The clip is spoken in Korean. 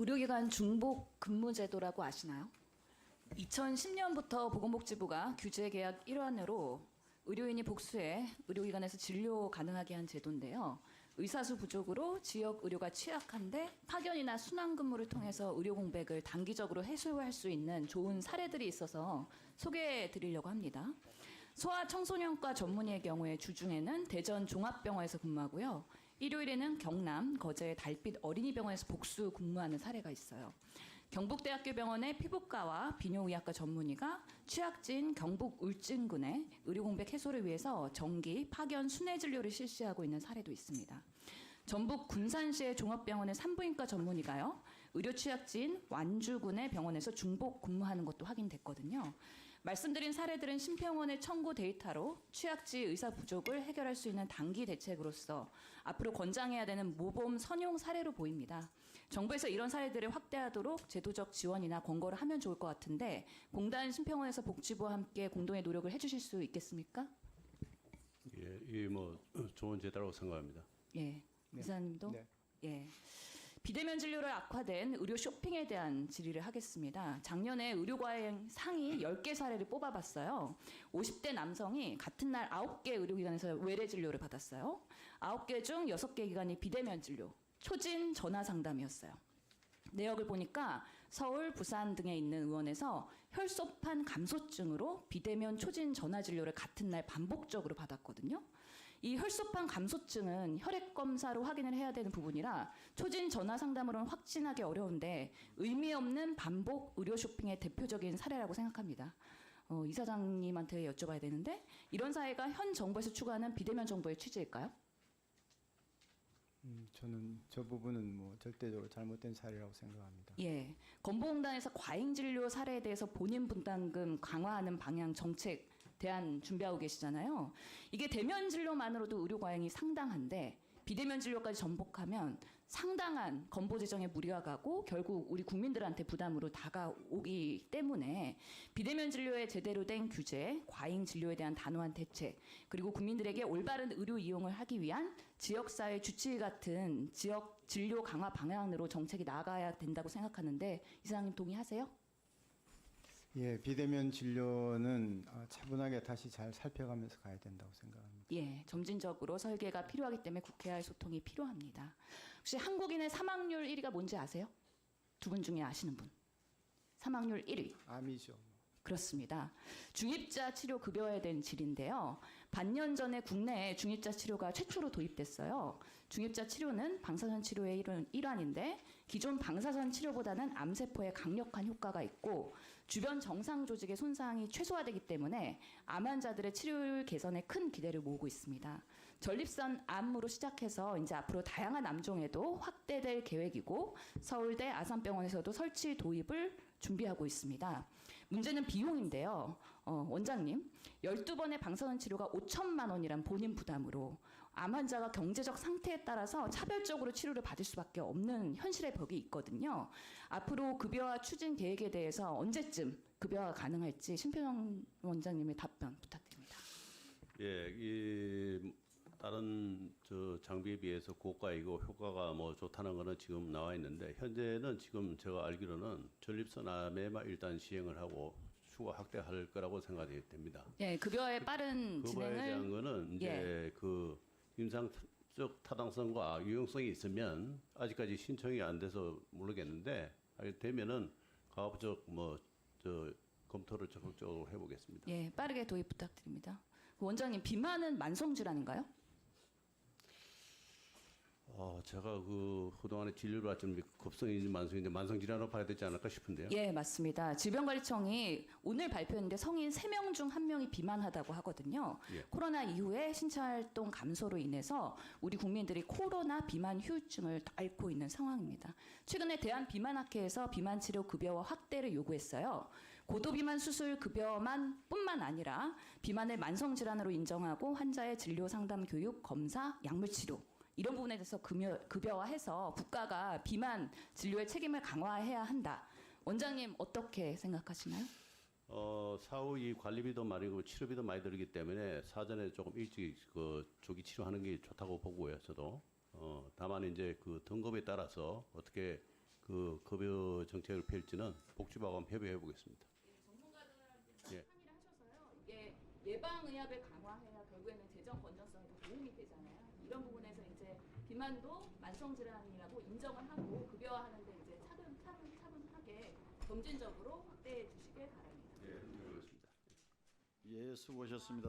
의료기관 중복 근무 제도라고 아시나요? 2010년부터 보건복지부가 규제 계약 일환으로 의료인이 복수해 의료기관에서 진료 가능하게 한 제도인데요. 의사수 부족으로 지역 의료가 취약한데 파견이나 순환근무를 통해서 의료 공백을 단기적으로 해소할 수 있는 좋은 사례들이 있어서 소개해 드리려고 합니다. 소아청소년과 전문의의 경우에 주중에는 대전 종합병원에서 근무하고요. 일요일에는 경남 거제 달빛 어린이병원에서 복수 근무하는 사례가 있어요. 경북대학교 병원의 피부과와 비뇨의학과 전문의가 취약진 경북 울진군의 의료공백 해소를 위해서 정기 파견 순회 진료를 실시하고 있는 사례도 있습니다. 전북 군산시의 종합병원의 산부인과 전문의가요. 의료 취약진 완주군의 병원에서 중복 근무하는 것도 확인됐거든요. 말씀드린 사례들은 심평원의 청구 데이터로 취약지 의사 부족을 해결할 수 있는 단기 대책으로서 앞으로 권장해야 되는 모범 선용 사례로 보입니다. 정부에서 이런 사례들을 확대하도록 제도적 지원이나 권고를 하면 좋을 것 같은데 공단 심평원에서 복지부와 함께 공동의 노력을 해주실 수 있겠습니까? 예, 이 뭐 좋은 제도라고 생각합니다. 예, 네. 이사님도? 네. 예. 비대면 진료로 악화된 의료 쇼핑에 대한 질의를 하겠습니다. 작년에 의료과잉 상위 10개 사례를 뽑아봤어요. 50대 남성이 같은 날 9개 의료기관에서 외래 진료를 받았어요. 9개 중 6개 기관이 비대면 진료, 초진 전화 상담이었어요. 내역을 보니까 서울, 부산 등에 있는 의원에서 혈소판 감소증으로 비대면 초진 전화 진료를 같은 날 반복적으로 받았거든요. 이 혈소판 감소증은 혈액 검사로 확인을 해야 되는 부분이라 초진 전화 상담으로는 확진하기 어려운데 의미 없는 반복 의료 쇼핑의 대표적인 사례라고 생각합니다. 이사장님한테 여쭤봐야 되는데 이런 사회가 현 정부에서 추구하는 비대면 정부의 취지일까요? 저는 저 부분은 뭐 절대적으로 잘못된 사례라고 생각합니다. 예, 건보공단에서 과잉 진료 사례에 대해서 본인 분담금 강화하는 방향 정책 대안 준비하고 계시잖아요. 이게 대면 진료만으로도 의료 과잉이 상당한데 비대면 진료까지 전복하면 상당한 건보 재정에 무리가 가고 결국 우리 국민들한테 부담으로 다가오기 때문에 비대면 진료에 제대로 된 규제, 과잉 진료에 대한 단호한 대책, 그리고 국민들에게 올바른 의료 이용을 하기 위한 지역사회 주치 같은 지역 진료 강화 방향으로 정책이 나아가야 된다고 생각하는데 이사장님 동의하세요? 예, 비대면 진료는 차분하게 다시 잘 살펴가면서 가야 된다고 생각합니다. 예, 점진적으로 설계가 필요하기 때문에 국회와의 소통이 필요합니다. 혹시 한국인의 사망률 1위가 뭔지 아세요? 두 분 중에 아시는 분. 사망률 1위. 암이죠. 그렇습니다. 중입자 치료 급여에 대한 질인데요. 반년 전에 국내에 중입자 치료가 최초로 도입됐어요. 중입자 치료는 방사선 치료의 일환인데 기존 방사선 치료보다는 암세포에 강력한 효과가 있고 주변 정상 조직의 손상이 최소화되기 때문에 암 환자들의 치료율 개선에 큰 기대를 모으고 있습니다. 전립선 암으로 시작해서 이제 앞으로 다양한 암종에도 확대될 계획이고 서울대 아산병원에서도 설치 도입을 준비하고 있습니다. 문제는 비용인데요. 원장님, 12번의 방사선 치료가 5천만 원이란 본인 부담으로 암 환자가 경제적 상태에 따라서 차별적으로 치료를 받을 수밖에 없는 현실의 벽이 있거든요. 앞으로 급여화 추진 계획에 대해서 언제쯤 급여화 가능할지 심표정 원장님의 답변 부탁드립니다. 예, 이 다른 장비에 비해서 고가이고 효과가 뭐 좋다는 거는 지금 나와 있는데 현재는 지금 제가 알기로는 전립선암에만 일단 시행을 하고 추가 확대할 거라고 생각이 됩니다. 예, 급여의 빠른 그거에 진행을 대한 거는 이제 그 임상적 타당성과 유용성이 있으면 아직까지 신청이 안 돼서 모르겠는데 되면은 가급적 검토를 적극적으로 해보겠습니다. 예, 빠르게 도입 부탁드립니다. 원장님, 비만은 만성 질환인가요? 제가 그동안에 진료를 받지는 급성인지 만성인지 만성 질환으로 봐야 되지 않을까 싶은데요. 예, 맞습니다. 질병관리청이 오늘 발표했는데 성인 3명 중 1명이 비만하다고 하거든요. 예. 코로나 이후에 신체활동 감소로 인해서 우리 국민들이 코로나 비만 후유증을 앓고 있는 상황입니다. 최근에 대한비만학회에서 비만치료 급여화 확대를 요구했어요. 고도비만 수술 급여만 뿐만 아니라 비만을 만성질환으로 인정하고 환자의 진료 상담 교육, 검사, 약물치료 이런 부분에 대해서 급여화해서 국가가 비만 진료의 책임을 강화해야 한다. 원장님 어떻게 생각하시나요? 사후 이 관리비도 많이고 치료비도 많이 들기 때문에 사전에 조금 일찍 조기 치료하는 게 좋다고 보고요, 저도. 다만 이제 그 등급에 따라서 어떻게 그 급여 정책을 펼치는 복지부하고 한번 협의해 보겠습니다. 전문가들한테 예. 상의를 하셔서요. 이게 예방의학을 강화해야 결국에는 재정 건전성에 더 도움이 되잖아요. 이런 부분에서 이제 비만도 만성질환이라고 인정을 하고 급여화하는데 이제 차분하게 점진적으로 확대해 주시길 바랍니다. 예, 그렇습니다. 예, 수고하셨습니다.